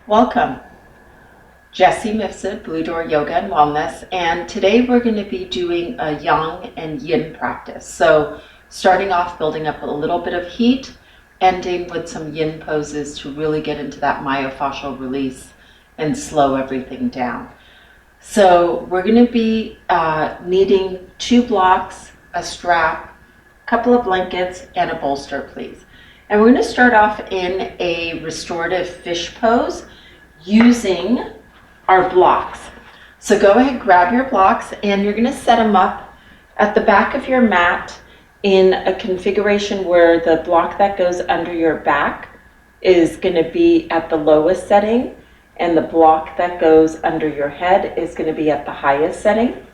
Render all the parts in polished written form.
Welcome, Jessie Mifsud, Blue Door Yoga and Wellness, and today we're going to be doing a Yang and Yin practice. So starting off building up a little bit of heat, ending with some Yin poses to really get into that myofascial release and slow everything down. So we're going to be needing 2 blocks, a strap, a couple of blankets, and a bolster, please. And we're going to start off in a restorative fish pose using our blocks. So go ahead, grab your blocks, and you're going to set them up at the back of your mat in a configuration where the block that goes under your back is going to be at the lowest setting, and the block that goes under your head is going to be at the highest setting.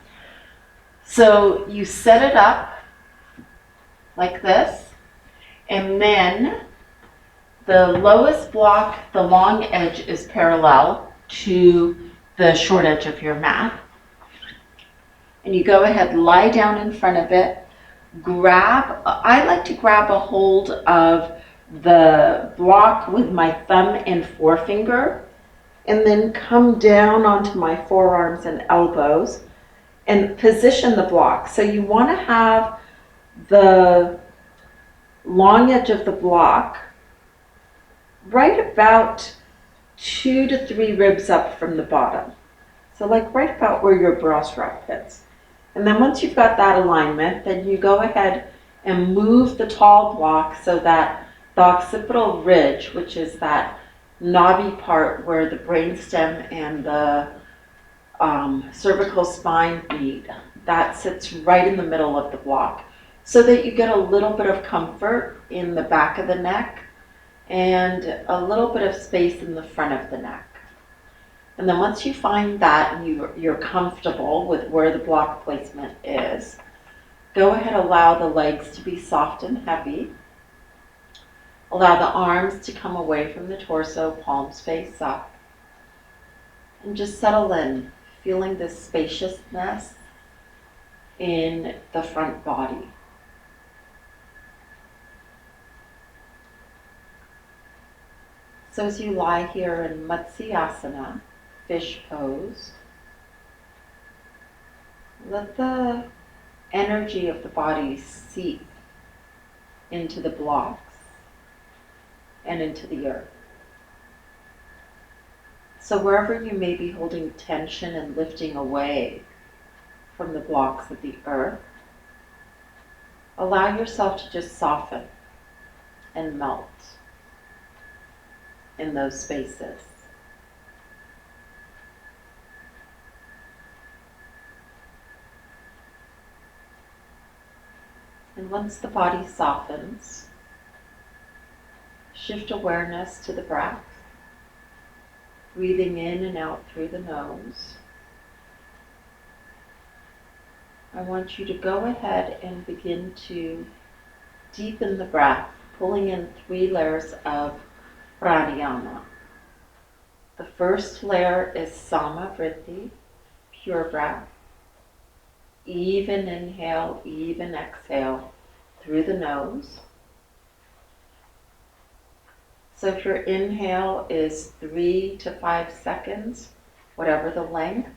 So you set it up like this, and then the lowest block, the long edge is parallel to the short edge of your mat. And you go ahead, lie down in front of it, I like to grab a hold of the block with my thumb and forefinger, and then come down onto my forearms and elbows and position the block. So you want to have the long edge of the block right about 2 to 3 ribs up from the bottom. So like right about where your bra strap hits. And then once you've got that alignment, then you go ahead and move the tall block so that the occipital ridge, which is that knobby part where the brainstem and the cervical spine meet, that sits right in the middle of the block, so that you get a little bit of comfort in the back of the neck and a little bit of space in the front of the neck. And then once you find that and you're comfortable with where the block placement is, go ahead, allow the legs to be soft and heavy. Allow the arms to come away from the torso, palms face up. And just settle in, feeling this spaciousness in the front body. So as you lie here in Matsyasana, fish pose, let the energy of the body seep into the blocks and into the earth. So wherever you may be holding tension and lifting away from the blocks of the earth, allow yourself to just soften and melt in those spaces. And once the body softens, shift awareness to the breath, breathing in and out through the nose. I want you to go ahead and begin to deepen the breath, pulling in 3 layers of pranayama. The first layer is samavritti, pure breath. Even inhale, even exhale through the nose. So if your inhale is 3 to 5 seconds, whatever the length,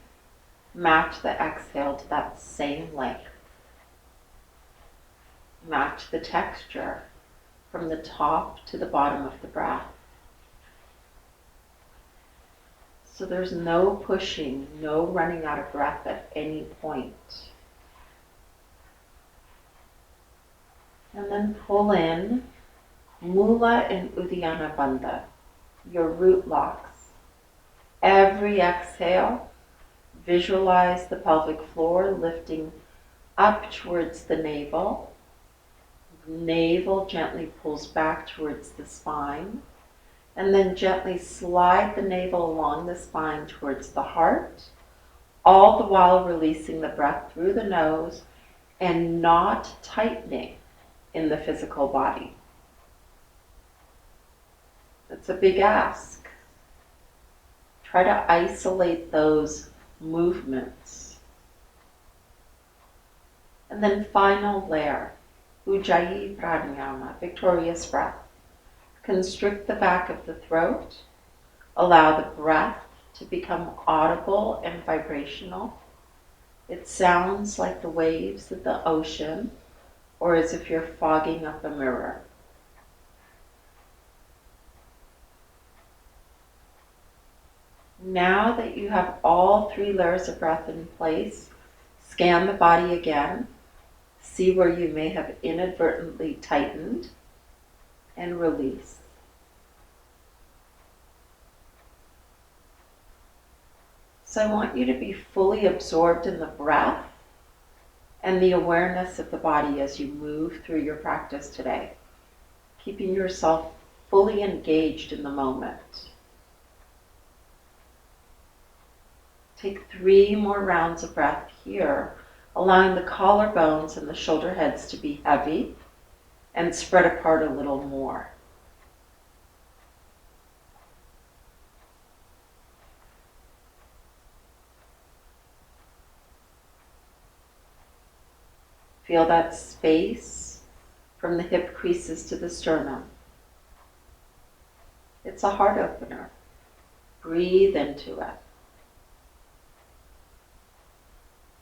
match the exhale to that same length. Match the texture from the top to the bottom of the breath. So there's no pushing, no running out of breath at any point. And then pull in Mula and Uddiyana Bandha, your root locks. Every exhale, visualize the pelvic floor lifting up towards the navel. Navel gently pulls back towards the spine. And then gently slide the navel along the spine towards the heart, all the while releasing the breath through the nose and not tightening in the physical body. It's a big ask. Try to isolate those movements. And then final layer, Ujjayi Pranayama, victorious breath. Constrict the back of the throat, Allow the breath to become audible and vibrational. It sounds like the waves of the ocean, or as if you're fogging up a mirror. Now that you have all 3 layers of breath in place, scan the body again. See where you may have inadvertently tightened and release. So I want you to be fully absorbed in the breath and the awareness of the body as you move through your practice today, keeping yourself fully engaged in the moment. Take 3 more rounds of breath here, allowing the collarbones and the shoulder heads to be heavy and spread apart a little more. Feel that space from the hip creases to the sternum. It's a heart opener. Breathe into it.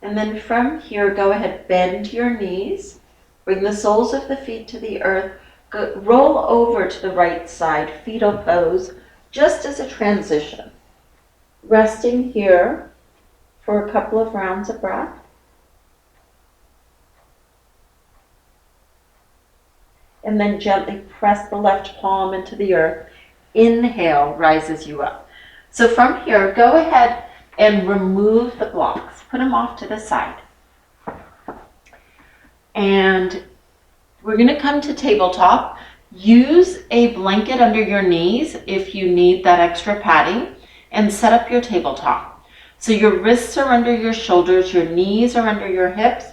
And then from here, go ahead, bend your knees. Bring the soles of the feet to the earth. Roll over to the right side, fetal pose, just as a transition. Resting here for a couple of rounds of breath. And then gently press the left palm into the earth. Inhale rises you up. So from here, go ahead and remove the blocks. Put them off to the side. And we're going to come to tabletop. Use a blanket under your knees if you need that extra padding, and set up your tabletop. So your wrists are under your shoulders, your knees are under your hips.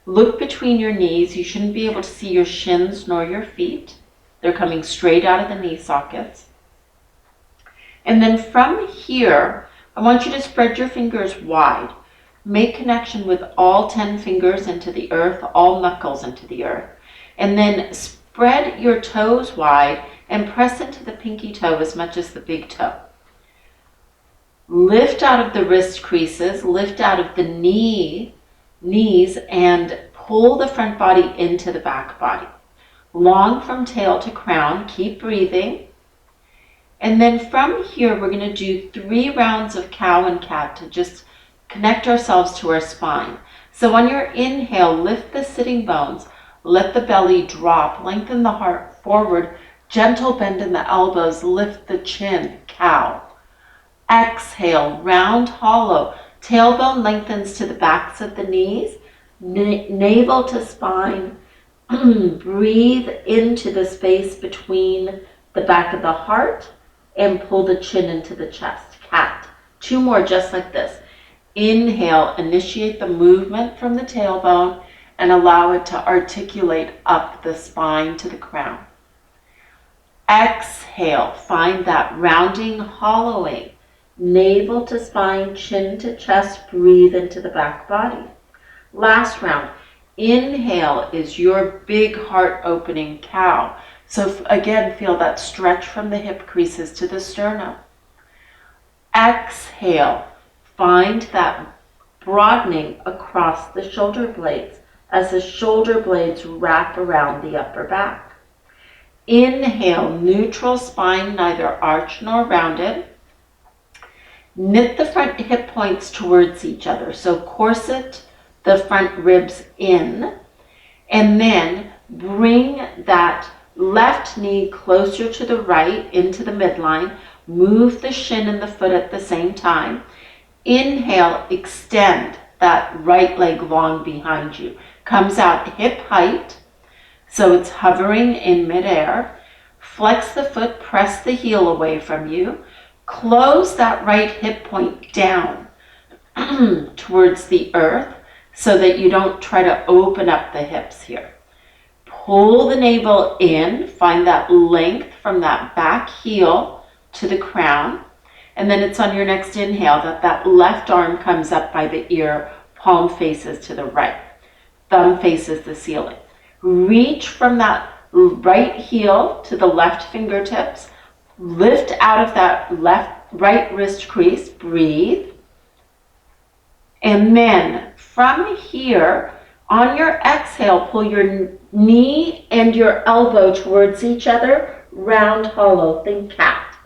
Look between your knees. You shouldn't be able to see your shins nor your feet. They're coming straight out of the knee sockets. And then from here, I want you to spread your fingers wide. Make connection with all 10 fingers into the earth, all knuckles into the earth. And then spread your toes wide and press into the pinky toe as much as the big toe. Lift out of the wrist creases, lift out of the knees, and pull the front body into the back body. Long from tail to crown, keep breathing. And then from here, we're going to do 3 rounds of cow and cat to just connect ourselves to our spine. So on your inhale, lift the sitting bones, let the belly drop, lengthen the heart forward, gentle bend in the elbows, lift the chin, cow. Exhale, round hollow, tailbone lengthens to the backs of the knees, navel to spine. Breathe into the space between the back of the heart and pull the chin into the chest. Cat. 2 more just like this. Inhale, initiate the movement from the tailbone and allow it to articulate up the spine to the crown. Exhale, find that rounding, hollowing. Navel to spine, chin to chest, breathe into the back body. Last round. Inhale is your big heart opening cow. So again, feel that stretch from the hip creases to the sternum. Exhale, find that broadening across the shoulder blades as the shoulder blades wrap around the upper back. Inhale, neutral spine, neither arched nor rounded. Knit the front hip points towards each other. So corset the front ribs in, and then bring that left knee closer to the right into the midline. Move the shin and the foot at the same time. Inhale, extend that right leg long behind you. Comes out hip height, so it's hovering in midair. Flex the foot, press the heel away from you. Close that right hip point down towards the earth so that you don't try to open up the hips here. Pull the navel in, find that length from that back heel to the crown. And then it's on your next inhale that left arm comes up by the ear, palm faces to the right, thumb faces the ceiling. Reach from that right heel to the left fingertips. Lift out of that left right wrist crease, breathe. And then from here, on your exhale, pull your knee and your elbow towards each other, round hollow, think cat.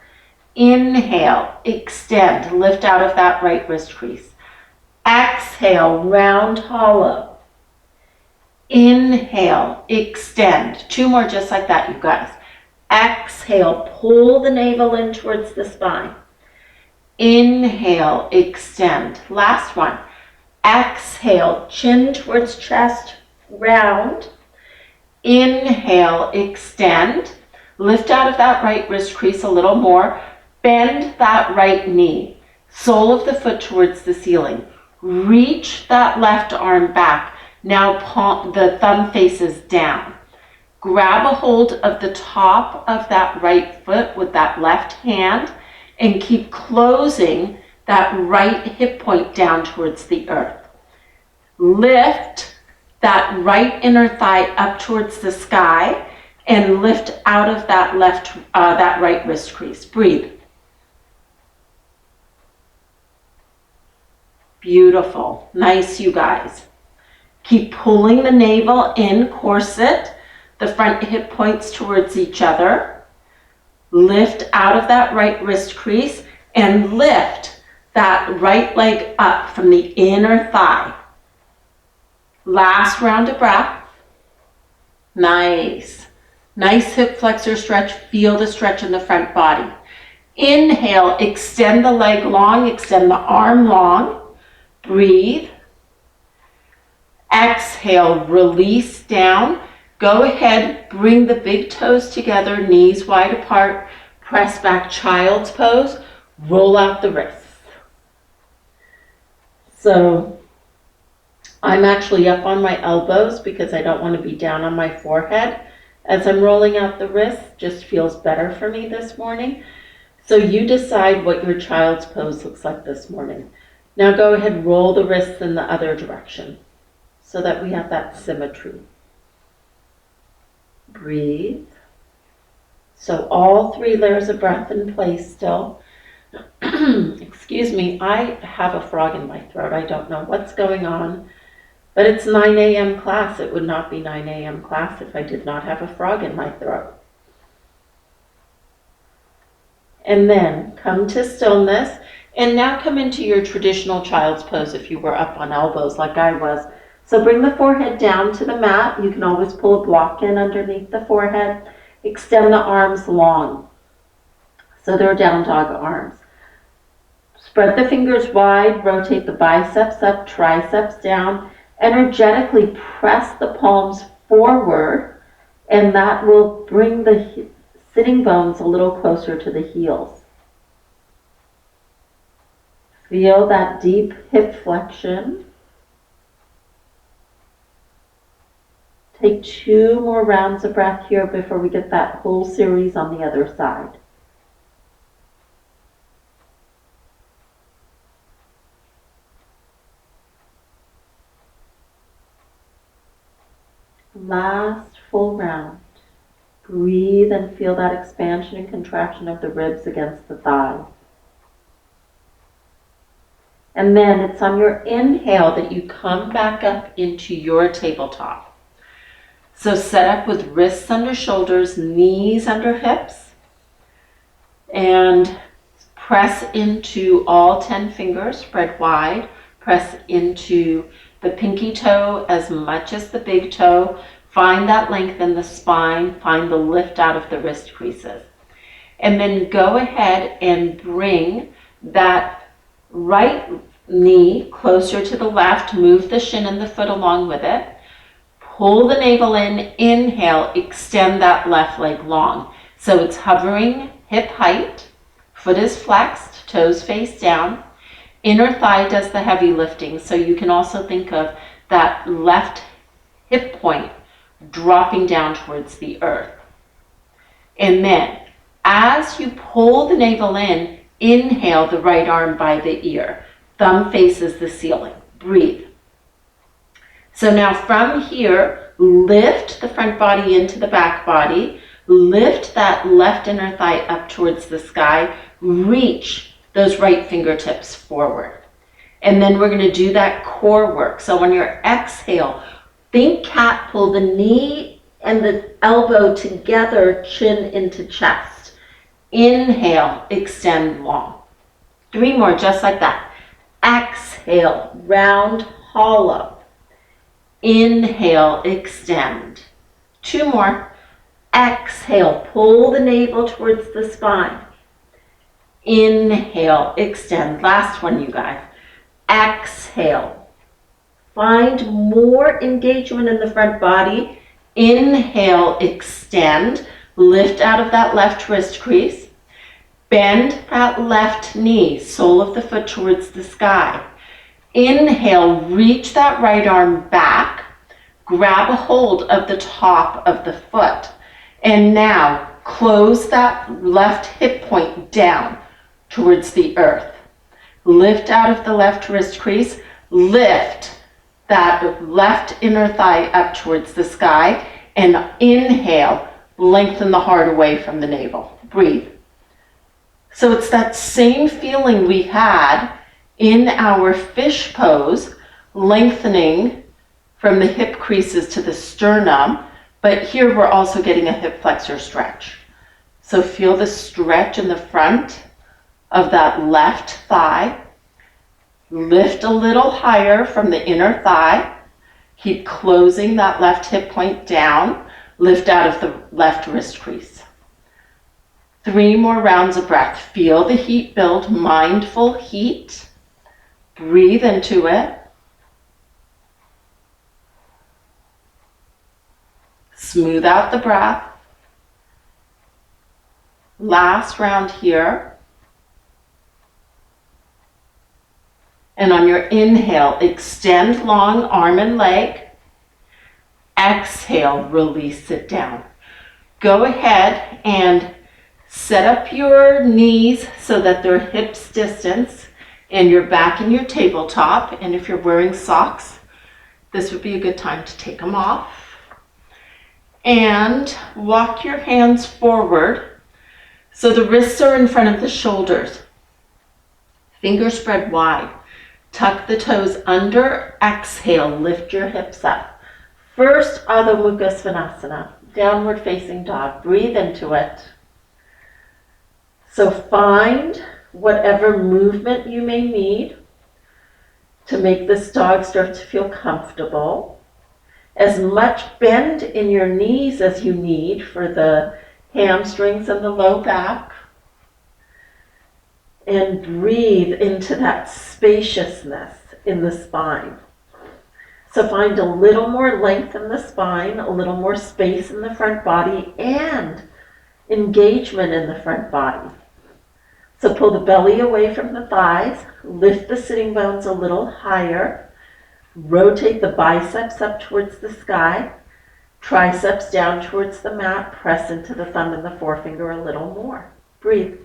Inhale, extend, lift out of that right wrist crease. Exhale, round hollow. Inhale, extend. 2 more just like that, you guys. Exhale, pull the navel in towards the spine. Inhale, extend. Last one. Exhale, chin towards chest, round. Inhale, extend. Lift out of that right wrist crease a little more. Bend that right knee. Sole of the foot towards the ceiling. Reach that left arm back. Now the thumb faces down. Grab a hold of the top of that right foot with that left hand and keep closing that right hip point down towards the earth. Lift that right inner thigh up towards the sky and lift out of that that right wrist crease. Breathe. Beautiful. Nice, you guys. Keep pulling the navel in, corset, the front hip points towards each other. Lift out of that right wrist crease and lift that right leg up from the inner thigh. Last round of breath. Nice. Nice hip flexor stretch. Feel the stretch in the front body. Inhale, extend the leg long, extend the arm long. Breathe. Exhale, release down. Go ahead, bring the big toes together, knees wide apart. Press back, child's pose. Roll out the wrists. So I'm actually up on my elbows because I don't want to be down on my forehead. As I'm rolling out the wrists, just feels better for me this morning. So you decide what your child's pose looks like this morning. Now go ahead, roll the wrists in the other direction so that we have that symmetry. Breathe. So all 3 layers of breath in place still. Excuse me, I have a frog in my throat. I don't know what's going on, but it's 9 a.m. class. It would not be 9 a.m. class if I did not have a frog in my throat. And then come to stillness, and now come into your traditional child's pose if you were up on elbows like I was. So bring the forehead down to the mat. You can always pull a block in underneath the forehead. Extend the arms long. So they're down dog arms. Spread the fingers wide, rotate the biceps up, triceps down. Energetically press the palms forward, and that will bring the sitting bones a little closer to the heels. Feel that deep hip flexion. Take 2 more rounds of breath here before we get that whole series on the other side. Last full round. Breathe and feel that expansion and contraction of the ribs against the thighs. And then it's on your inhale that you come back up into your tabletop. So set up with wrists under shoulders, knees under hips, and press into all 10 fingers, spread wide. Press into the pinky toe as much as the big toe. Find that length in the spine. Find the lift out of the wrist creases. And then go ahead and bring that right knee closer to the left. Move the shin and the foot along with it. Pull the navel in, inhale, extend that left leg long. So it's hovering hip height, foot is flexed, toes face down. Inner thigh does the heavy lifting, so you can also think of that left hip point dropping down towards the earth. And then, as you pull the navel in, inhale the right arm by the ear. Thumb faces the ceiling. Breathe. So now from here, lift the front body into the back body. Lift that left inner thigh up towards the sky. Reach those right fingertips forward. And then we're going to do that core work. So on your exhale, think cat, pull the knee and the elbow together, chin into chest. Inhale, extend long. 3 more, just like that. Exhale, round, hollow. Inhale, extend. 2 more. Exhale, pull the navel towards the spine. Inhale, extend. Last one, you guys. Exhale. Find more engagement in the front body. Inhale, extend. Lift out of that left wrist crease. Bend that left knee, sole of the foot towards the sky. Inhale, reach that right arm back. Grab a hold of the top of the foot. And now close that left hip point down towards the earth. Lift out of the left wrist crease. Lift that left inner thigh up towards the sky. And inhale, lengthen the heart away from the navel. Breathe. So it's that same feeling we had in our fish pose, lengthening from the hip creases to the sternum, but here we're also getting a hip flexor stretch. So feel the stretch in the front of that left thigh. Lift a little higher from the inner thigh. Keep closing that left hip point down. Lift out of the left wrist crease. 3 more rounds of breath. Feel the heat build, mindful heat. Breathe into it. Smooth out the breath. Last round here. And on your inhale, extend long arm and leg. Exhale, release it down. Go ahead and set up your knees so that they're hips distance and you're back in your tabletop. And if you're wearing socks, this would be a good time to take them off. And walk your hands forward so the wrists are in front of the shoulders. Fingers spread wide. Tuck the toes under. Exhale, lift your hips up. First, Adho Mukha Svanasana, downward facing dog. Breathe into it. So find whatever movement you may need to make this dog start to feel comfortable. As much bend in your knees as you need for the hamstrings and the low back. And breathe into that spaciousness in the spine. So find a little more length in the spine, a little more space in the front body, and engagement in the front body. So pull the belly away from the thighs, lift the sitting bones a little higher, rotate the biceps up towards the sky, triceps down towards the mat, press into the thumb and the forefinger a little more. Breathe.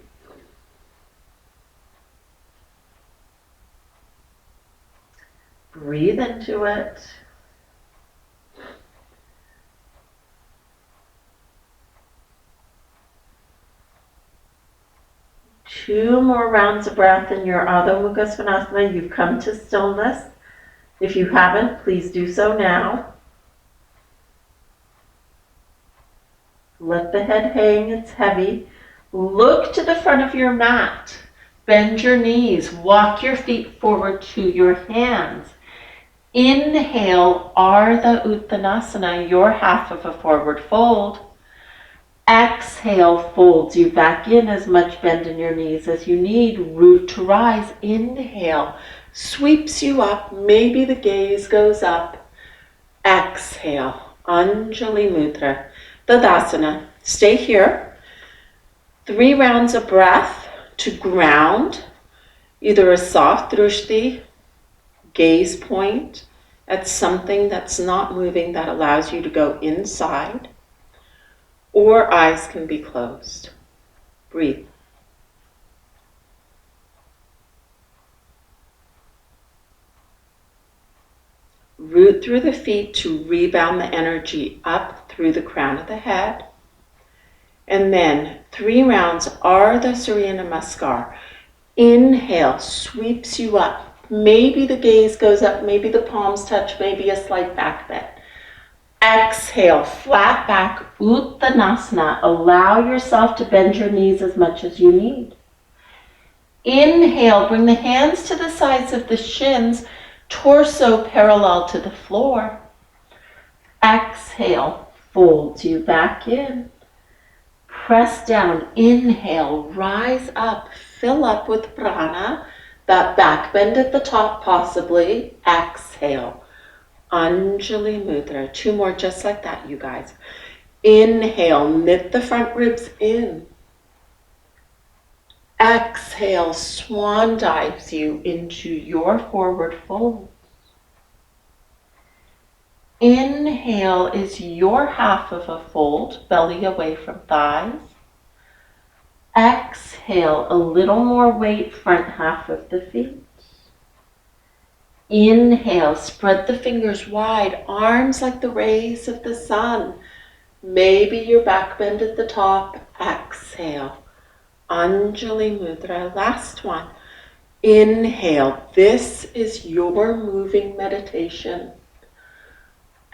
Breathe into it. Two more rounds of breath in your Adho Mukha Svanasana. You've come to stillness. If you haven't, please do so now. Let the head hang, it's heavy. Look to the front of your mat. Bend your knees. Walk your feet forward to your hands. Inhale, Ardha Uttanasana, your half of a forward fold. Exhale, folds you back in, as much bend in your knees as you need. Root to rise. Inhale, sweeps you up. Maybe the gaze goes up. Exhale, Anjali Mudra, Tadasana. Stay here. 3 rounds of breath to ground. Either a soft drishti, gaze point at something that's not moving that allows you to go inside, or eyes can be closed. Breathe. Root through the feet to rebound the energy up through the crown of the head. And then 3 rounds Ardha Surya Namaskar. Inhale, sweeps you up. Maybe the gaze goes up, maybe the palms touch, maybe a slight back bend. Exhale, flat back, Uttanasana. Allow yourself to bend your knees as much as you need. Inhale, bring the hands to the sides of the shins, torso parallel to the floor. Exhale, folds you back in. Press down, inhale, rise up, fill up with prana, that back bend at the top possibly. Exhale, Anjali Mudra. 2 more just like that, you guys. Inhale, knit the front ribs in. Exhale, swan dives you into your forward fold. Inhale is your half of a fold, belly away from thighs. Exhale, a little more weight, front half of the feet. Inhale, spread the fingers wide, arms like the rays of the sun. Maybe your back bend at the top. Exhale, Anjali Mudra. Last one. Inhale, this is your moving meditation.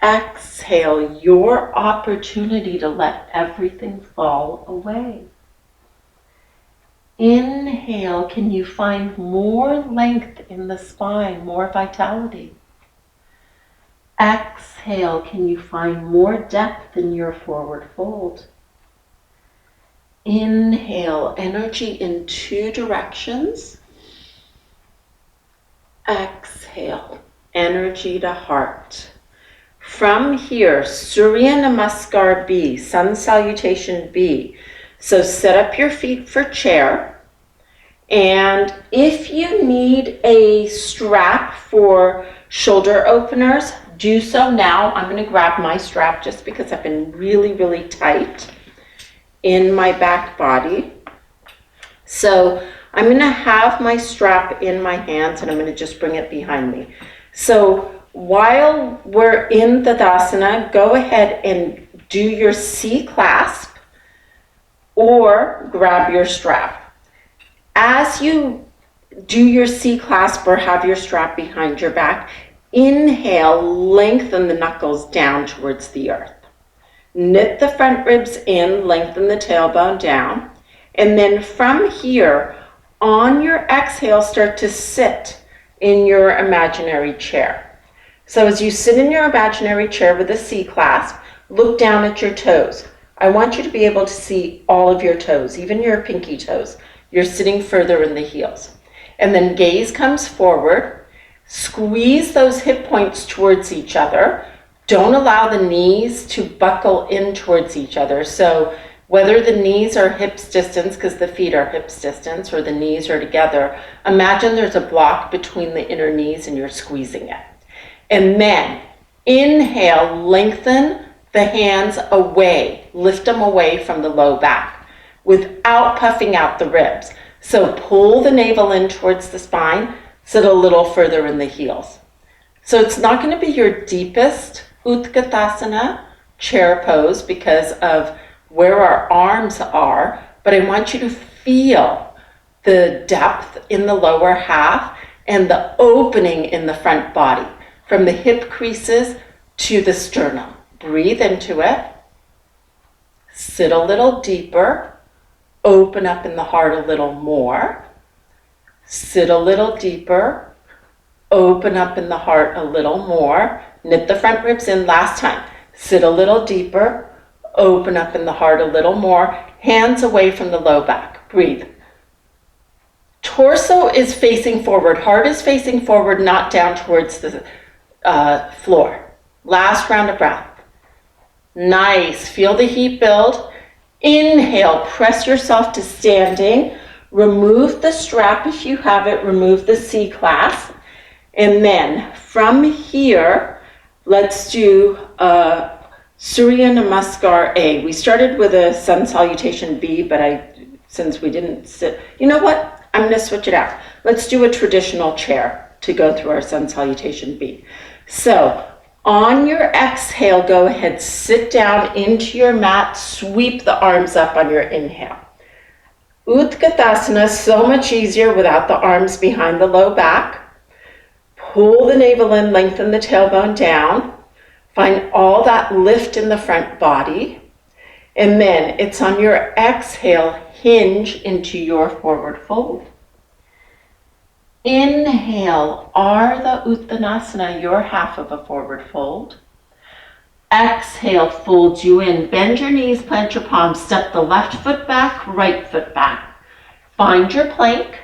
Exhale, your opportunity to let everything fall away. Inhale, can you find more length in the spine, more vitality? Exhale, can you find more depth in your forward fold? Inhale, energy in 2 directions. Exhale, energy to heart. From here, Surya Namaskar B, Sun Salutation B. So set up your feet for chair. And if you need a strap for shoulder openers, do so now. I'm going to grab my strap just because I've been really, really tight in my back body. So I'm going to have my strap in my hands and I'm going to just bring it behind me. So while we're in Tadasana, go ahead and do your C clasp or grab your strap. As you do your C clasp or have your strap behind your back, inhale, lengthen the knuckles down towards the earth. Knit the front ribs in, lengthen the tailbone down. And then from here, on your exhale, start to sit in your imaginary chair. So as you sit in your imaginary chair with a C clasp, look down at your toes. I want you to be able to see all of your toes, even your pinky toes. You're sitting further in the heels. And then gaze comes forward. Squeeze those hip points towards each other. Don't allow the knees to buckle in towards each other. So whether the knees are hips distance, because the feet are hips distance, or the knees are together, imagine there's a block between the inner knees and you're squeezing it. And then inhale, lengthen the hands away, lift them away from the low back without puffing out the ribs. So pull the navel in towards the spine, sit a little further in the heels. So it's not going to be your deepest Utkatasana chair pose because of where our arms are, but I want you to feel the depth in the lower half and the opening in the front body, from the hip creases to the sternum. Breathe into it. Sit a little deeper. Open up in the heart a little more. Sit a little deeper. Open up in the heart a little more. Knit the front ribs in last time. Sit a little deeper. Open up in the heart a little more. Hands away from the low back. Breathe. Torso is facing forward. Heart is facing forward, not down towards the floor. Last round of breath. Nice. Feel the heat build. Inhale. Press yourself to standing. Remove the strap if you have it. Remove the C clasp. And then from here, let's do Surya Namaskar A. We started with a Sun Salutation B, but since we didn't sit, you know what? I'm going to switch it out. Let's do a traditional chair to go through our Sun Salutation B. So on your exhale, go ahead, sit down into your mat, sweep the arms up on your inhale. Utkatasana is so much easier without the arms behind the low back. Pull the navel in, lengthen the tailbone down. Find all that lift in the front body. And then it's on your exhale, hinge into your forward fold. Inhale, Ardha Uttanasana, your half of a forward fold. Exhale, fold you in. Bend your knees, plant your palms, step the left foot back, right foot back. Find your plank.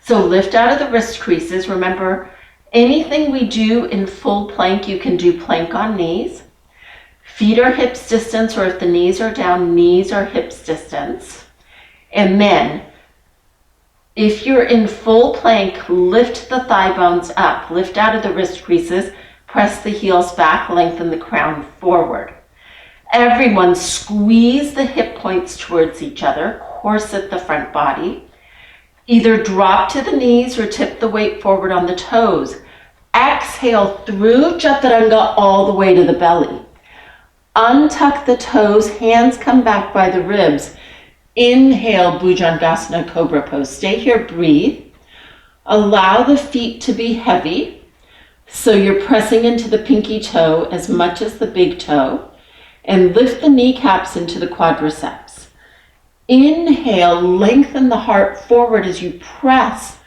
So lift out of the wrist creases. Remember, anything we do in full plank, you can do plank on knees. Feet are hips distance, or if the knees are down, knees are hips distance. And then, if you're in full plank, lift the thigh bones up, lift out of the wrist creases, press the heels back, lengthen the crown forward. Everyone squeeze the hip points towards each other, corset the front body. Either drop to the knees or tip the weight forward on the toes. Exhale through Chaturanga all the way to the belly. Untuck the toes, hands come back by the ribs. Inhale, Bhujangasana, Cobra Pose. Stay here, breathe. Allow the feet to be heavy. So you're pressing into the pinky toe as much as the big toe. And lift the kneecaps into the quadriceps. Inhale, lengthen the heart forward as you press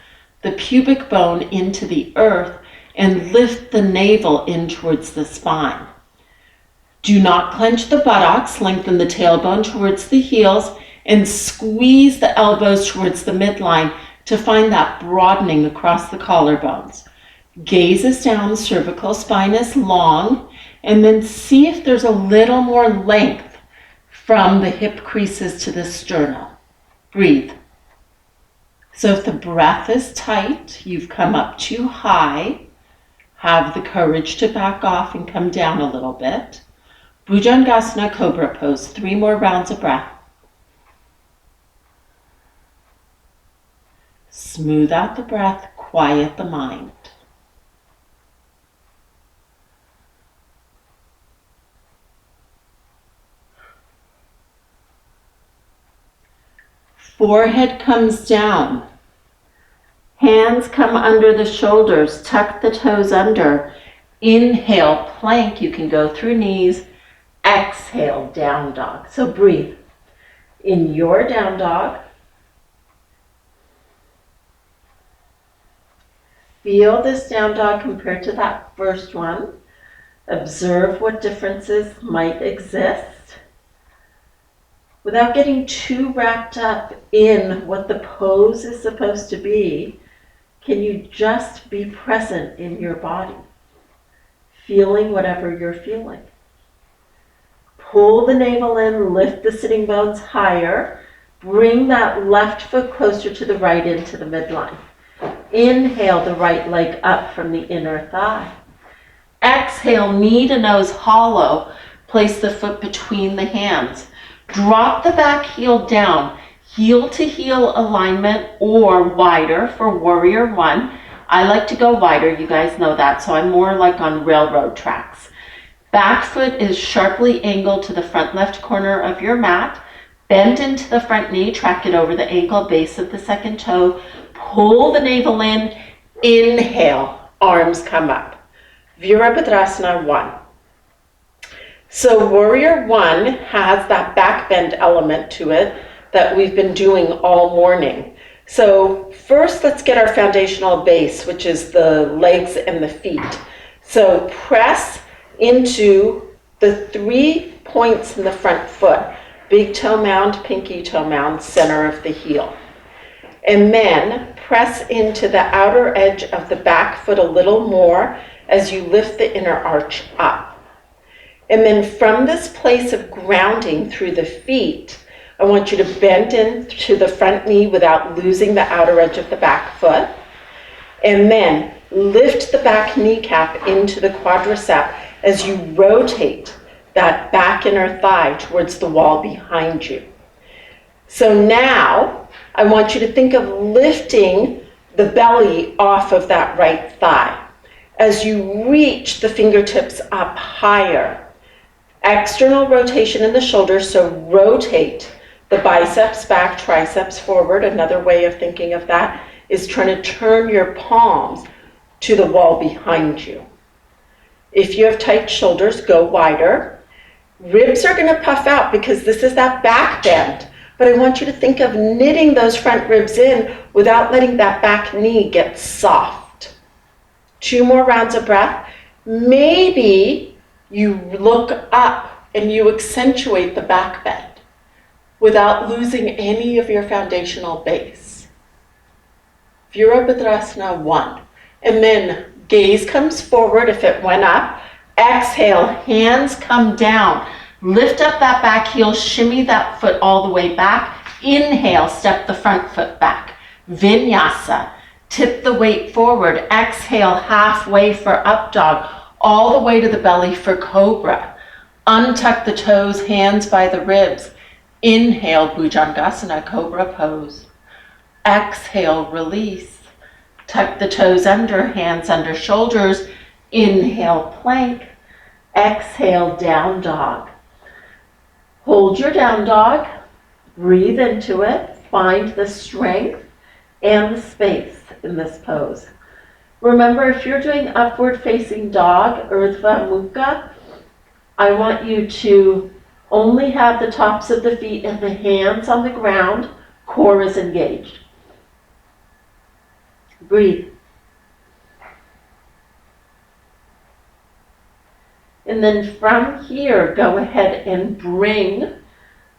the pubic bone into the earth and lift the navel in towards the spine. Do not clench the buttocks, lengthen the tailbone towards the heels and squeeze the elbows towards the midline to find that broadening across the collarbones. Gaze is down, cervical spine is long, and then see if there's a little more length from the hip creases to the sternum. Breathe. So if the breath is tight, you've come up too high, have the courage to back off and come down a little bit. Bhujangasana, Cobra Pose. 3 more rounds of breath. Smooth out the breath, quiet the mind. Forehead comes down. Hands come under the shoulders. Tuck the toes under. Inhale, plank. You can go through knees. Exhale, down dog. So breathe. In your down dog, feel this down dog compared to that first one. Observe what differences might exist. Without getting too wrapped up in what the pose is supposed to be, can you just be present in your body, feeling whatever you're feeling? Pull the navel in, lift the sitting bones higher, bring that left foot closer to the right into the midline. Inhale the right leg up from the inner thigh. Exhale, knee to nose hollow, place the foot between the hands. Drop the back heel down, heel to heel alignment or wider for warrior one. I like to go wider, you guys know that, so I'm more like on railroad tracks. Back foot is sharply angled to the front left corner of your mat. Bend into the front knee, track it over the ankle, base of the second toe. Pull the navel in, inhale, arms come up. Virabhadrasana 1. So warrior 1 has that back bend element to it that we've been doing all morning. So first let's get our foundational base, which is the legs and the feet. So press into the 3 points in the front foot, big toe mound, pinky toe mound, center of the heel. And then press into the outer edge of the back foot a little more as you lift the inner arch up. And then from this place of grounding through the feet, I want you to bend into the front knee without losing the outer edge of the back foot. And then lift the back kneecap into the quadricep as you rotate that back inner thigh towards the wall behind you. So now I want you to think of lifting the belly off of that right thigh as you reach the fingertips up higher. External rotation in the shoulders, so rotate the biceps back, triceps forward. Another way of thinking of that is trying to turn your palms to the wall behind you. If you have tight shoulders, go wider. Ribs are going to puff out because this is that back bend. But I want you to think of knitting those front ribs in without letting that back knee get soft. 2 more rounds of breath. Maybe you look up and you accentuate the back bend without losing any of your foundational base. Virabhadrasana 1. And then gaze comes forward if it went up. Exhale, hands come down. Lift up that back heel, shimmy that foot all the way back. Inhale, step the front foot back. Vinyasa, tip the weight forward. Exhale, halfway for up dog, all the way to the belly for cobra. Untuck the toes, hands by the ribs. Inhale, Bhujangasana, cobra pose. Exhale, release. Tuck the toes under, hands under shoulders. Inhale, plank. Exhale, down dog. Hold your down dog. Breathe into it. Find the strength and the space in this pose. Remember, if you're doing upward facing dog, Urdhva Mukha, I want you to only have the tops of the feet and the hands on the ground. Core is engaged. Breathe. And then from here, go ahead and bring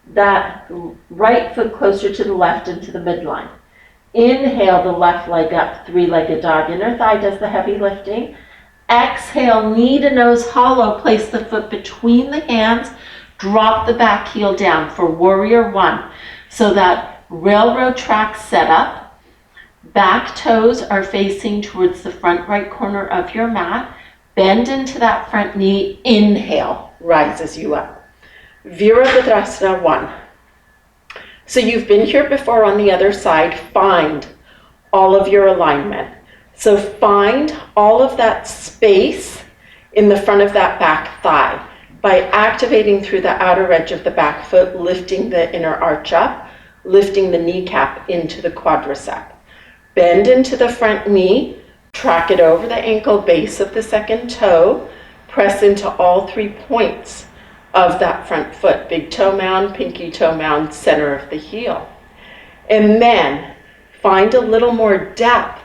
that right foot closer to the left into the midline. Inhale the left leg up, 3-legged dog. Inner thigh does the heavy lifting. Exhale, knee to nose hollow. Place the foot between the hands. Drop the back heel down for warrior 1. So that railroad track setup. Back toes are facing towards the front right corner of your mat. Bend into that front knee. Inhale, rises you up. Virabhadrasana 1. So you've been here before on the other side. Find all of your alignment. So find all of that space in the front of that back thigh by activating through the outer edge of the back foot, lifting the inner arch up, lifting the kneecap into the quadricep. Bend into the front knee. Track it over the ankle, base of the second toe. Press into all 3 points of that front foot. Big toe mound, pinky toe mound, center of the heel. And then find a little more depth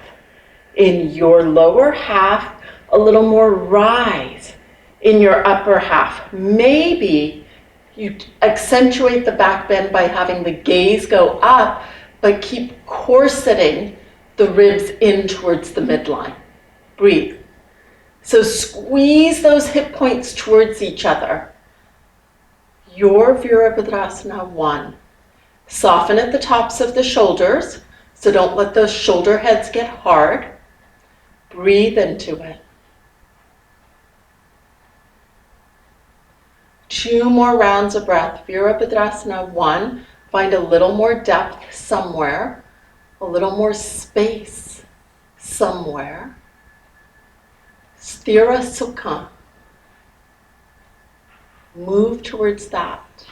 in your lower half, a little more rise in your upper half. Maybe you accentuate the back bend by having the gaze go up, but keep corseting the ribs in towards the midline. Breathe. So squeeze those hip points towards each other. Your Virabhadrasana 1. Soften at the tops of the shoulders, so don't let those shoulder heads get hard. Breathe into it. 2 more rounds of breath. Virabhadrasana 1. Find a little more depth somewhere. A little more space somewhere. Sthira Sukha. Move towards that.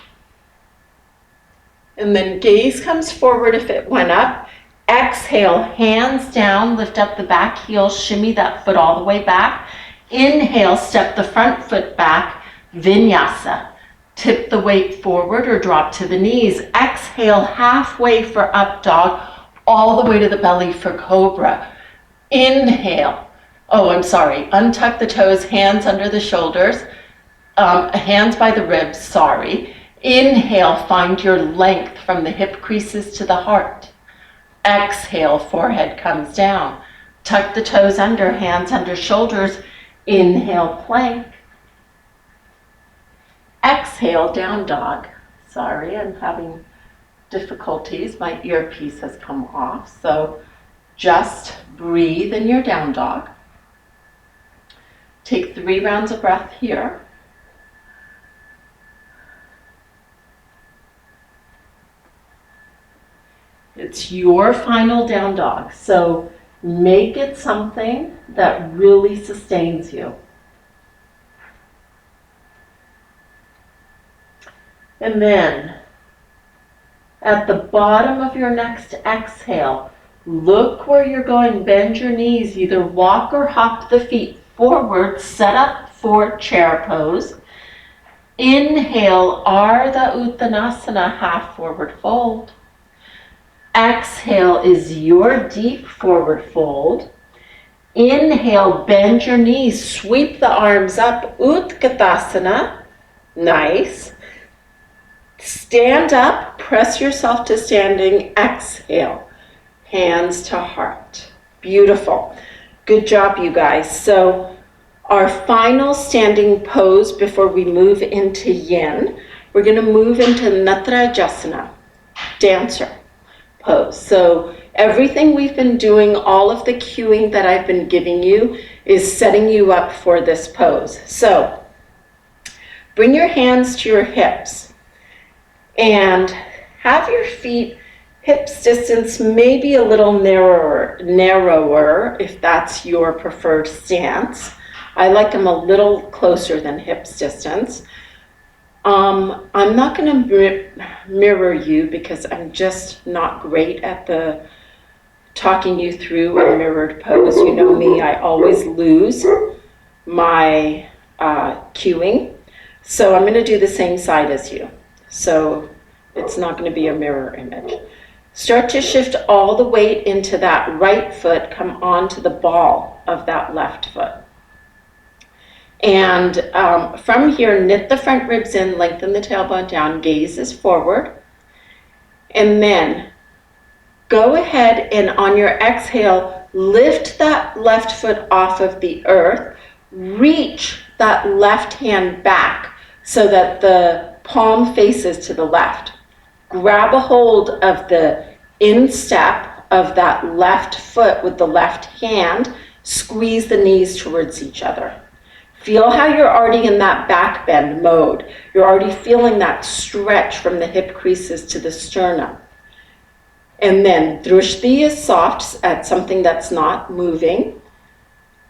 And then gaze comes forward if it went up. Exhale, hands down, lift up the back heel, shimmy that foot all the way back. Inhale, step the front foot back, vinyasa. Tip the weight forward or drop to the knees. Exhale, halfway for up dog, all the way to the belly for cobra. Inhale. Untuck the toes, hands under the shoulders, hands by the ribs, Inhale, find your length from the hip creases to the heart. Exhale, forehead comes down. Tuck the toes under, hands under shoulders. Inhale, plank. Exhale, down dog. Sorry, I'm having difficulties. My earpiece has come off. So just breathe in your down dog. Take 3 rounds of breath here. It's your final down dog. So make it something that really sustains you. And then At the bottom of your next exhale, look where you're going. Bend your knees. Either walk or hop the feet forward. Set up for chair pose. Inhale, Ardha Uttanasana, half forward fold. Exhale is your deep forward fold. Inhale, bend your knees, sweep the arms up, Utkatasana, nice. Stand up, press yourself to standing, exhale, hands to heart. Beautiful. Good job, you guys. So our final standing pose before we move into Yin, we're going to move into Natarajasana, dancer pose. So everything we've been doing, all of the cueing that I've been giving you is setting you up for this pose. So bring your hands to your hips and have your feet hips distance maybe a little narrower if that's your preferred stance. I like them a little closer than hips distance. I'm not going to mirror you because I'm just not great at the talking you through a mirrored pose. You know me, I always lose my cueing. So I'm going to do the same side as you. So it's not going to be a mirror image. Start to shift all the weight into that right foot, come onto the ball of that left foot. And from here, knit the front ribs in, lengthen the tailbone down, gaze is forward. And then go ahead and on your exhale, lift that left foot off of the earth, reach that left hand back so that the palm faces to the left. Grab a hold of the instep of that left foot with the left hand, squeeze the knees towards each other. Feel how you're already in that back bend mode. You're already feeling that stretch from the hip creases to the sternum. And then drishti is soft at something that's not moving.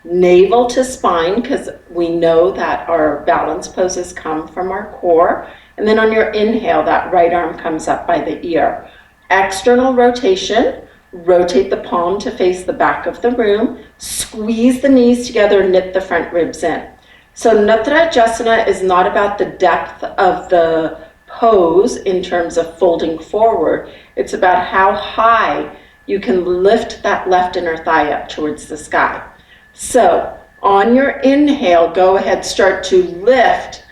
Navel to spine, because we know that our balance poses come from our core. And then on your inhale, that right arm comes up by the ear. External rotation. Rotate the palm to face the back of the room. Squeeze the knees together, knit the front ribs in. So Natarajasana is not about the depth of the pose in terms of folding forward. It's about how high you can lift that left inner thigh up towards the sky. So on your inhale, go ahead, start to lift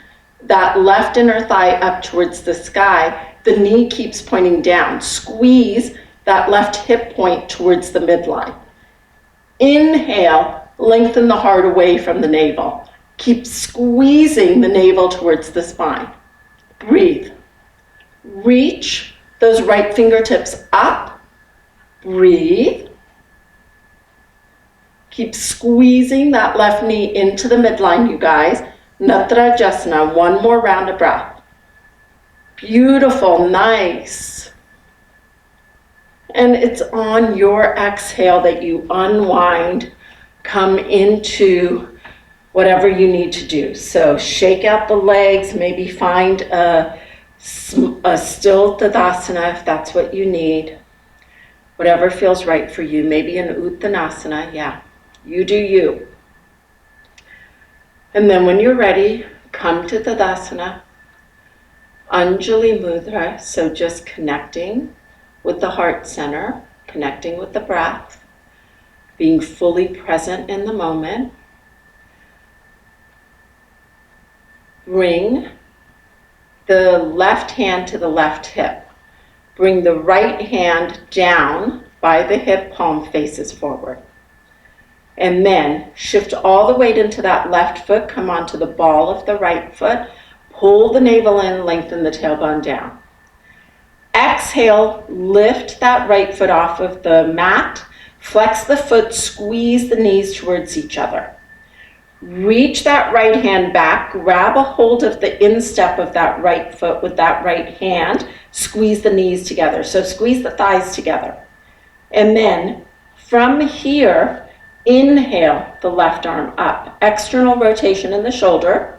that left inner thigh up towards the sky. The knee keeps pointing down. Squeeze that left hip point towards the midline. Inhale, lengthen the heart away from the navel. Keep squeezing the navel towards the spine. Breathe. Reach those right fingertips up. Breathe. Keep squeezing that left knee into the midline, you guys. Natarajasana, one more round of breath. Beautiful, nice. And it's on your exhale that you unwind, come into whatever you need to do. So shake out the legs, maybe find a still Tadasana if that's what you need. Whatever feels right for you. Maybe an Uttanasana, yeah. You do you. And then when you're ready, come to Tadasana. Anjali Mudra, so just connecting with the heart center, connecting with the breath, being fully present in the moment. Bring the left hand to the left hip. Bring the right hand down by the hip, palm faces forward. And then shift all the weight into that left foot, come onto the ball of the right foot, pull the navel in, lengthen the tailbone down. Exhale, lift that right foot off of the mat, flex the foot, squeeze the knees towards each other. Reach that right hand back, grab a hold of the instep of that right foot with that right hand, squeeze the knees together. So squeeze the thighs together. And then from here, inhale the left arm up. External rotation in the shoulder.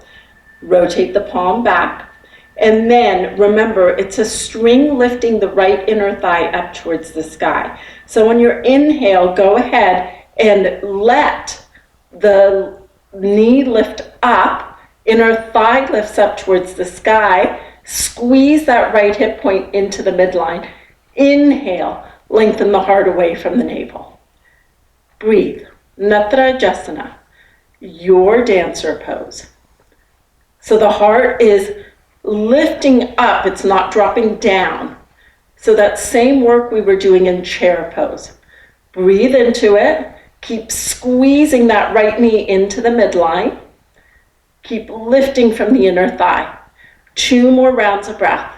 Rotate the palm back. And then remember, it's a string lifting the right inner thigh up towards the sky. So when you inhale, go ahead and let the knee lift up, inner thigh lifts up towards the sky, squeeze that right hip point into the midline. Inhale, lengthen the heart away from the navel. Breathe. Natarajasana, your dancer pose. So the heart is lifting up, it's not dropping down. So that same work we were doing in chair pose. Breathe into it, keep squeezing that right knee into the midline. Keep lifting from the inner thigh. 2 more rounds of breath.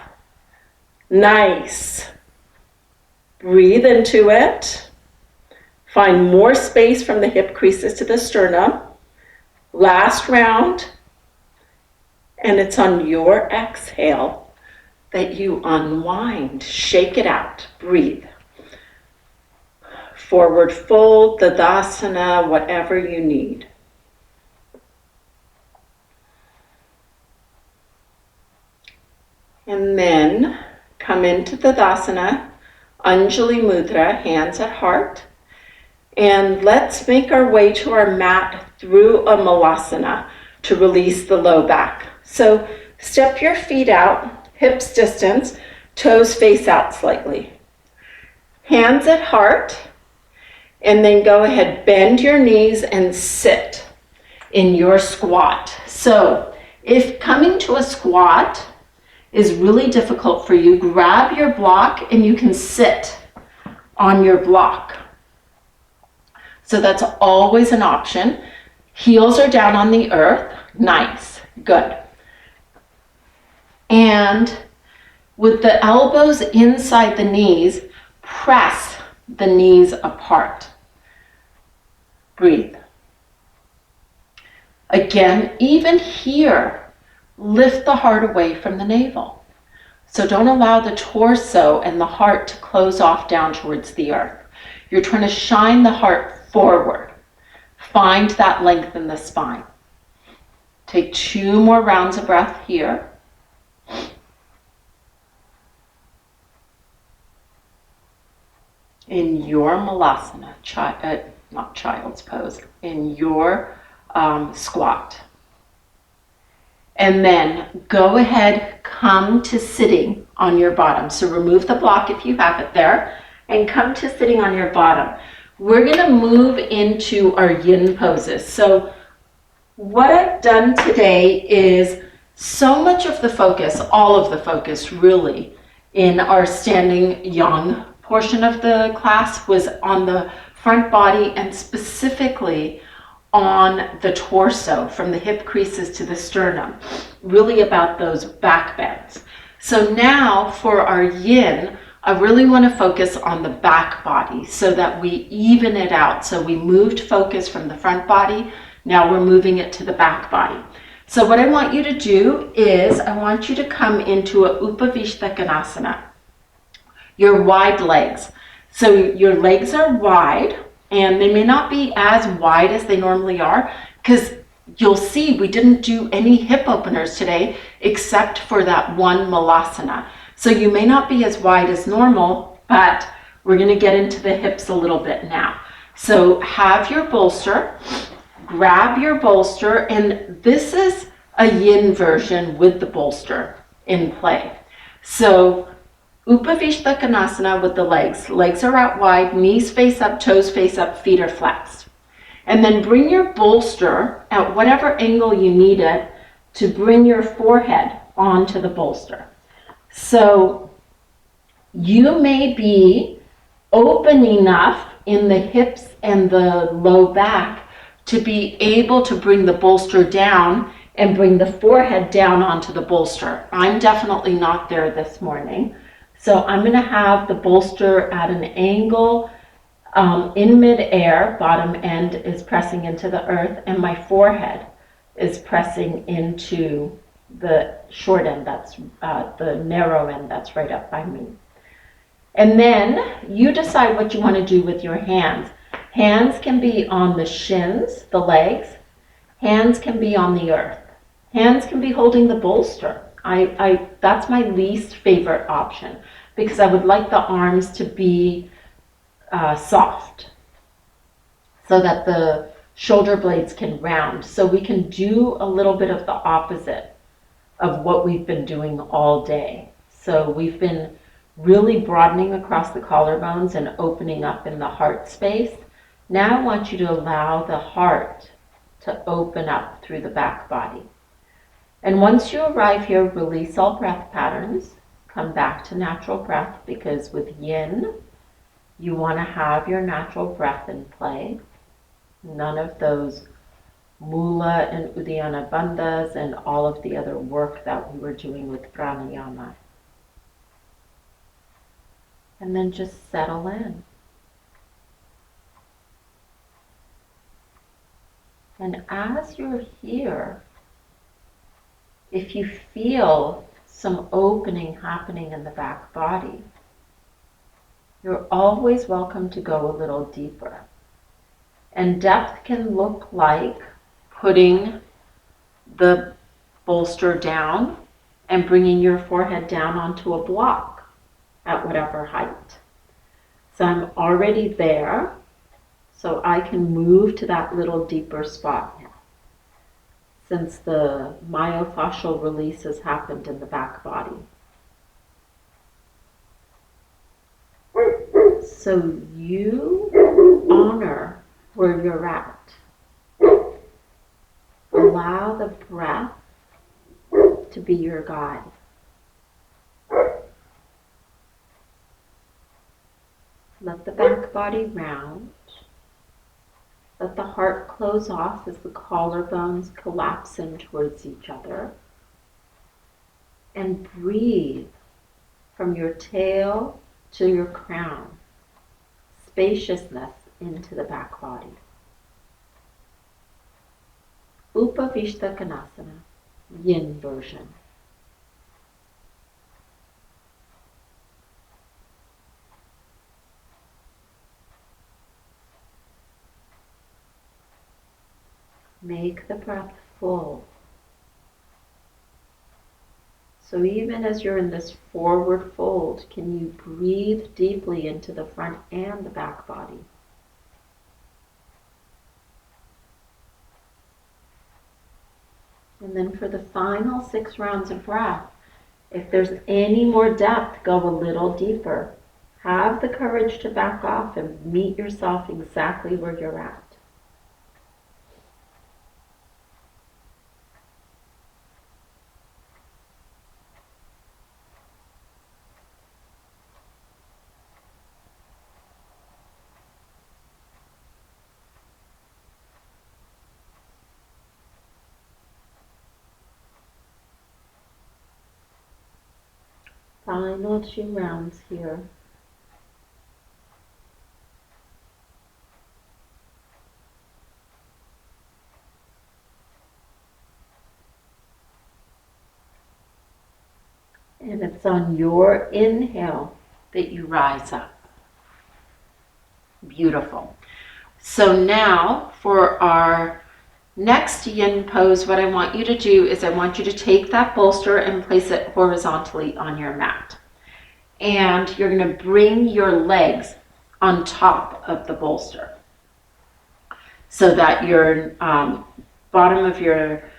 Nice. Breathe into it. Find more space from the hip creases to the sternum. Last round. And it's on your exhale that you unwind. Shake it out. Breathe. Forward fold, Tadasana, whatever you need. And then come into Tadasana, Anjali Mudra, hands at heart. And let's make our way to our mat through a Malasana to release the low back. So step your feet out, hips distance, toes face out slightly. Hands at heart, and then go ahead, bend your knees and sit in your squat. So if coming to a squat is really difficult for you, grab your block and you can sit on your block. So that's always an option. Heels are down on the earth. Nice, good. And with the elbows inside the knees, press the knees apart. Breathe. Again, even here, lift the heart away from the navel. So don't allow the torso and the heart to close off down towards the earth. You're trying to shine the heart forward. Find that length in the spine. Take 2 more rounds of breath here. In your Malasana, not child's pose, in your squat. And then go ahead, come to sitting on your bottom. So remove the block if you have it there, and come to sitting on your bottom. We're gonna move into our yin poses. So what I've done today is so much of the focus, all of the focus really, in our standing yang portion of the class was on the front body and specifically on the torso, from the hip creases to the sternum, really about those back bends. So now for our yin, I really want to focus on the back body so that we even it out. So we moved focus from the front body, now we're moving it to the back body. So what I want you to do is I want you to come into a Upavishtakanasana. Your wide legs. So your legs are wide, and they may not be as wide as they normally are, because you'll see we didn't do any hip openers today except for that one Malasana. So you may not be as wide as normal, but we're going to get into the hips a little bit now. So have your bolster, grab your bolster, and this is a yin version with the bolster in play. So Upavishtakanasana with the legs. Legs are out wide, knees face up, toes face up, feet are flexed. And then bring your bolster at whatever angle you need it to bring your forehead onto the bolster. So you may be open enough in the hips and the low back to be able to bring the bolster down and bring the forehead down onto the bolster. I'm definitely not there this morning. So I'm going to have the bolster at an angle in midair, bottom end is pressing into the earth, and my forehead is pressing into the short end, that's the narrow end that's right up by me. And then you decide what you want to do with your hands. Hands can be on the shins, the legs. Hands can be on the earth. Hands can be holding the bolster. That's my least favorite option because I would like the arms to be soft so that the shoulder blades can round. So we can do a little bit of the opposite of what we've been doing all day. So we've been really broadening across the collarbones and opening up in the heart space. Now I want you to allow the heart to open up through the back body. And once you arrive here, release all breath patterns. Come back to natural breath because with yin, you want to have your natural breath in play. None of those mula and uddiyana bandhas and all of the other work that we were doing with pranayama. And then just settle in. And as you're here, if you feel some opening happening in the back body, you're always welcome to go a little deeper. And depth can look like putting the bolster down and bringing your forehead down onto a block at whatever height. So I'm already there, so I can move to that little deeper spot now, since the myofascial release has happened in the back body. So you honor where you're at. Allow the breath to be your guide. Let the back body round. Let the heart close off as the collarbones collapse in towards each other. And breathe from your tail to your crown. Spaciousness into the back body. Upavishta Konasana, yin version. Make the breath full. So even as you're in this forward fold, can you breathe deeply into the front and the back body? And then for the final 6 rounds of breath, if there's any more depth, go a little deeper. Have the courage to back off and meet yourself exactly where you're at. Final 2 rounds here. And it's on your inhale that you rise up. Beautiful. So now for our next yin pose, what I want you to do is I want you to take that bolster and place it horizontally on your mat. And you're going to bring your legs on top of the bolster so that your bottom of your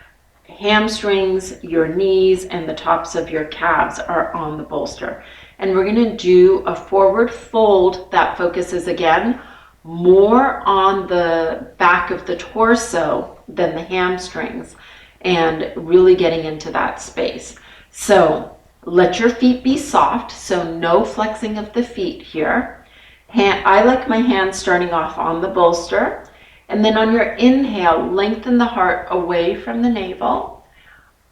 hamstrings, your knees, and the tops of your calves are on the bolster. And we're going to do a forward fold that focuses again more on the back of the torso than the hamstrings and really getting into that space. So let your feet be soft, so no flexing of the feet here. I like my hands starting off on the bolster. And then on your inhale, lengthen the heart away from the navel.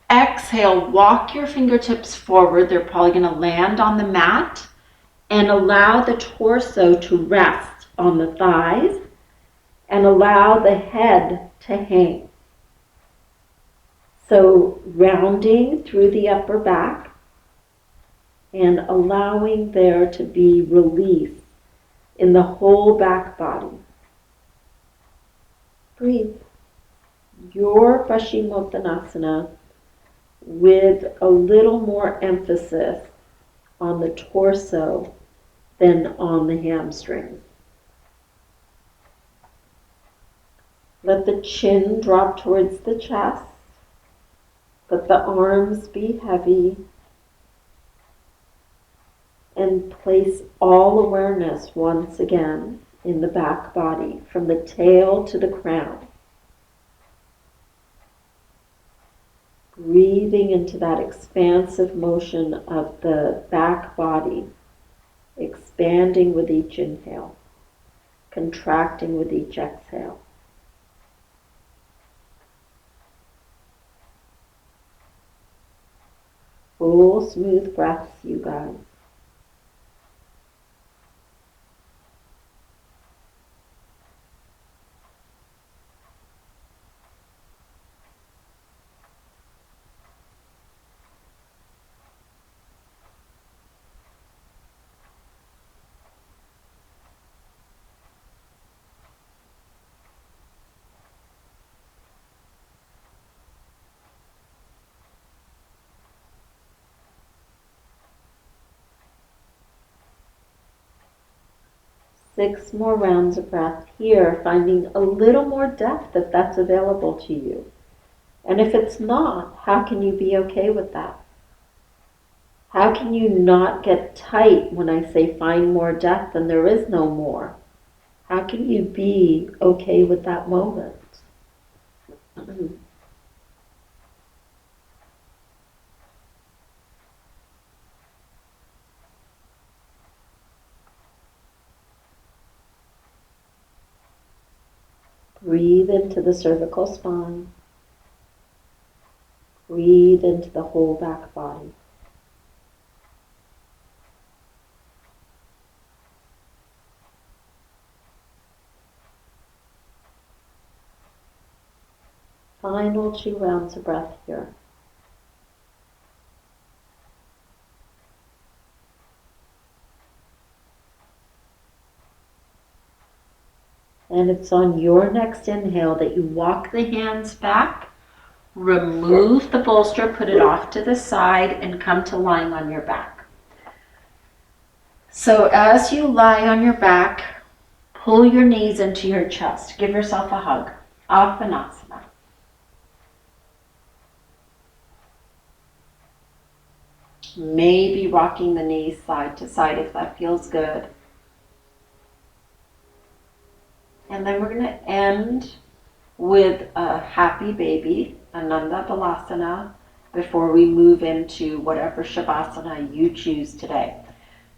Exhale, walk your fingertips forward. They're probably going to land on the mat. And allow the torso to rest on the thighs. And allow the head to hang. So rounding through the upper back. And allowing there to be release in the whole back body. Breathe. Your Paschimottanasana with a little more emphasis on the torso than on the hamstrings. Let the chin drop towards the chest. Let the arms be heavy. And place all awareness once again in the back body, from the tail to the crown. Breathing into that expansive motion of the back body, expanding with each inhale, contracting with each exhale. Full smooth breaths, you guys. Six more rounds of breath here, finding a little more depth if that's available to you. And if it's not, how can you be okay with that? How can you not get tight when I say find more depth and there is no more? How can you be okay with that moment? Breathe into the cervical spine. Breathe into the whole back body. Final 2 rounds of breath here. And it's on your next inhale that you walk the hands back, remove the bolster, put it off to the side, and come to lying on your back. So as you lie on your back, pull your knees into your chest. Give yourself a hug. Apanasana. Maybe rocking the knees side to side if that feels good. And then we're going to end with a happy baby, Ananda Balasana, before we move into whatever Shavasana you choose today.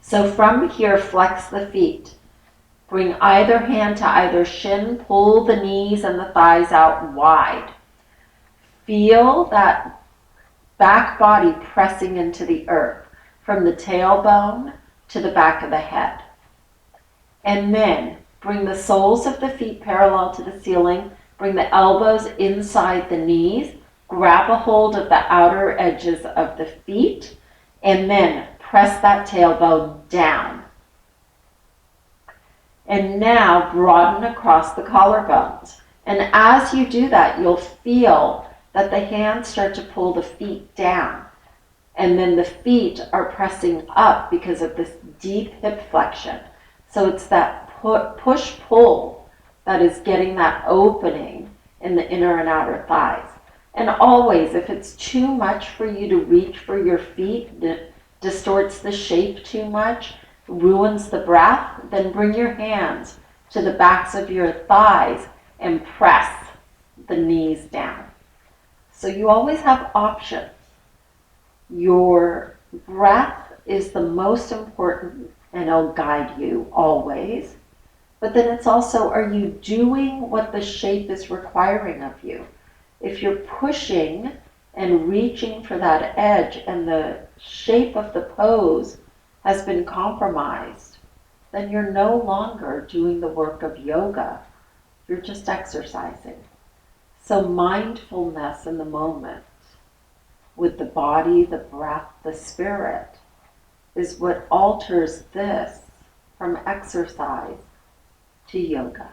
So from here, flex the feet. Bring either hand to either shin, pull the knees and the thighs out wide. Feel that back body pressing into the earth, from the tailbone to the back of the head. And then bring the soles of the feet parallel to the ceiling. Bring the elbows inside the knees. Grab a hold of the outer edges of the feet. And then press that tailbone down. And now broaden across the collarbones. And as you do that, you'll feel that the hands start to pull the feet down. And then the feet are pressing up because of this deep hip flexion. So it's that push-pull that is getting that opening in the inner and outer thighs. And always, if it's too much for you to reach for your feet, distorts the shape too much, ruins the breath, then bring your hands to the backs of your thighs and press the knees down. So you always have options. Your breath is the most important and it'll guide you always. But then it's also, are you doing what the shape is requiring of you? If you're pushing and reaching for that edge and the shape of the pose has been compromised, then you're no longer doing the work of yoga. You're just exercising. So mindfulness in the moment with the body, the breath, the spirit is what alters this from exercise to yoga.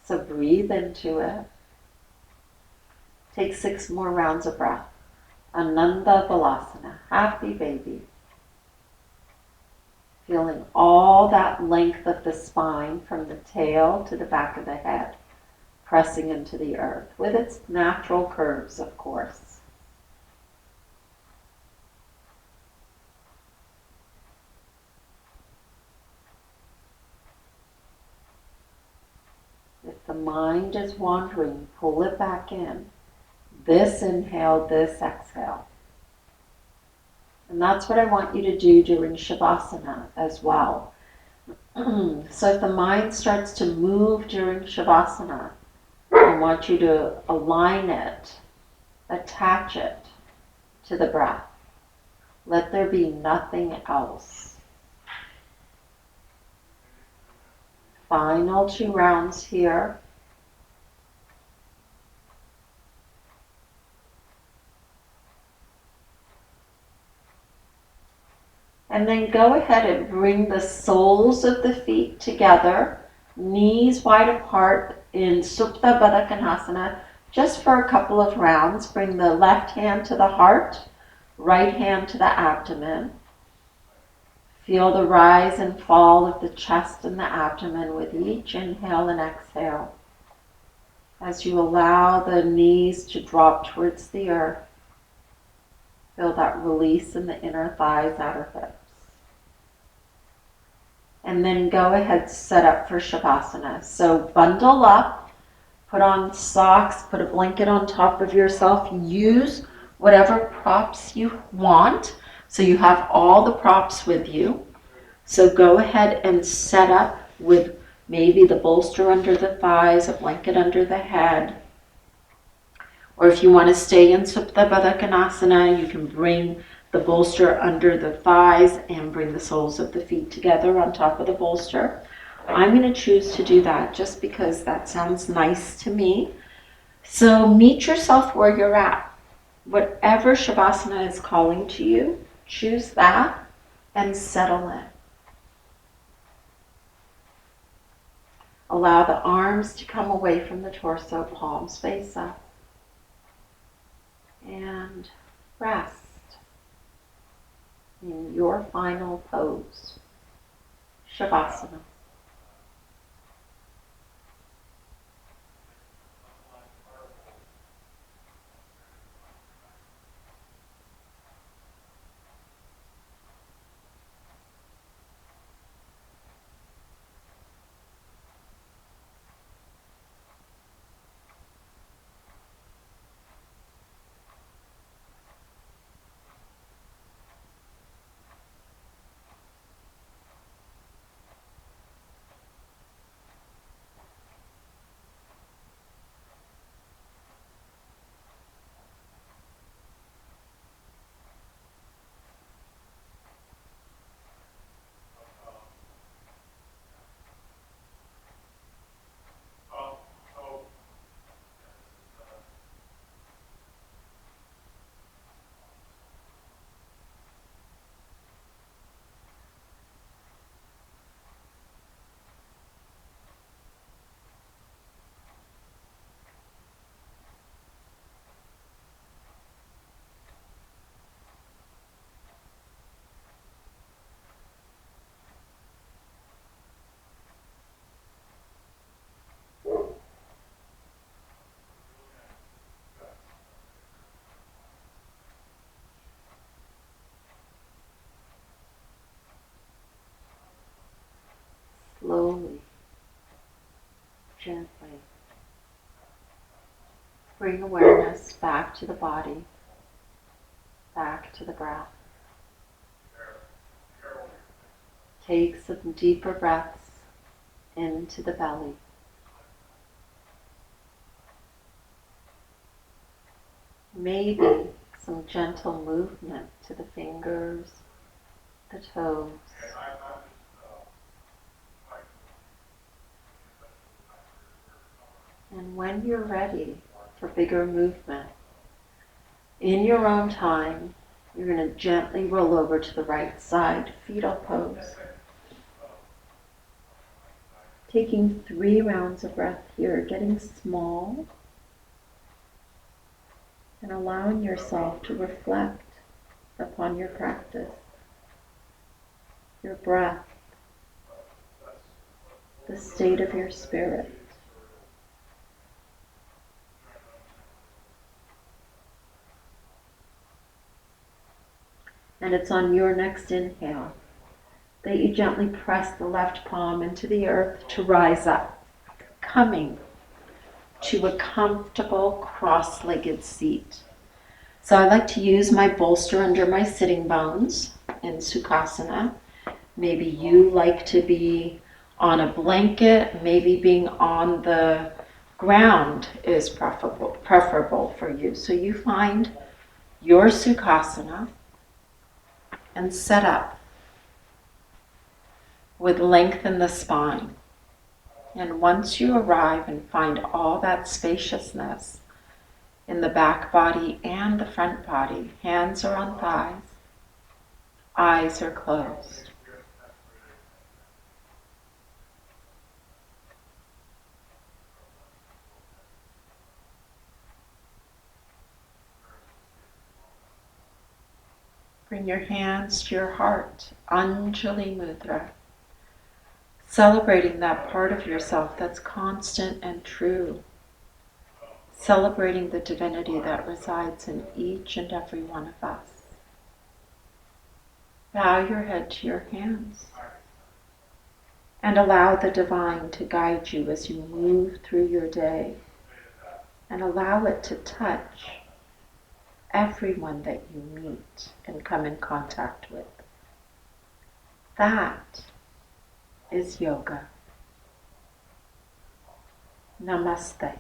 So breathe into it. Take 6 more rounds of breath. Ananda Balasana, happy baby. Feeling all that length of the spine from the tail to the back of the head, pressing into the earth with its natural curves, of course. If the mind is wandering, pull it back in. This inhale, this exhale. And that's what I want you to do during Shavasana as well. So if the mind starts to move during Shavasana, I want you to align it, attach it to the breath. Let there be nothing else. Final 2 rounds here. And then go ahead and bring the soles of the feet together, knees wide apart in Supta Baddha Konasana, just for a couple of rounds. Bring the left hand to the heart, right hand to the abdomen. Feel the rise and fall of the chest and the abdomen with each inhale and exhale. As you allow the knees to drop towards the earth, feel that release in the inner thighs, outer hips. And then go ahead, set up for Shavasana. So bundle up, put on socks, put a blanket on top of yourself. Use whatever props you want. So you have all the props with you. So go ahead and set up with maybe the bolster under the thighs, a blanket under the head. Or if you want to stay in Supta Baddha Konasana, you can bring the bolster under the thighs and bring the soles of the feet together on top of the bolster. I'm going to choose to do that just because that sounds nice to me. So meet yourself where you're at. Whatever Shavasana is calling to you, choose that and settle in. Allow the arms to come away from the torso, palms face up. And rest in your final pose, Shavasana. Slowly, gently, bring awareness back to the body, back to the breath. Take some deeper breaths into the belly. Maybe some gentle movement to the fingers, the toes. And when you're ready for bigger movement, in your own time, you're going to gently roll over to the right side, fetal pose. Taking 3 rounds of breath here, getting small. and allowing yourself to reflect upon your practice, your breath, the state of your spirit. And it's on your next inhale that you gently press the left palm into the earth to rise up, coming to a comfortable cross-legged seat. So I like to use my bolster under my sitting bones in Sukhasana. Maybe you like to be on a blanket, maybe being on the ground is preferable for you. So you find your Sukhasana and set up with length in the spine. And once you arrive and find all that spaciousness in the back body and the front body, hands are on thighs, eyes are closed. Bring your hands to your heart, Anjali Mudra, celebrating that part of yourself that's constant and true, celebrating the divinity that resides in each and every one of us. Bow your head to your hands and allow the divine to guide you as you move through your day, and allow it to touch everyone that you meet and come in contact with. That is yoga. Namaste.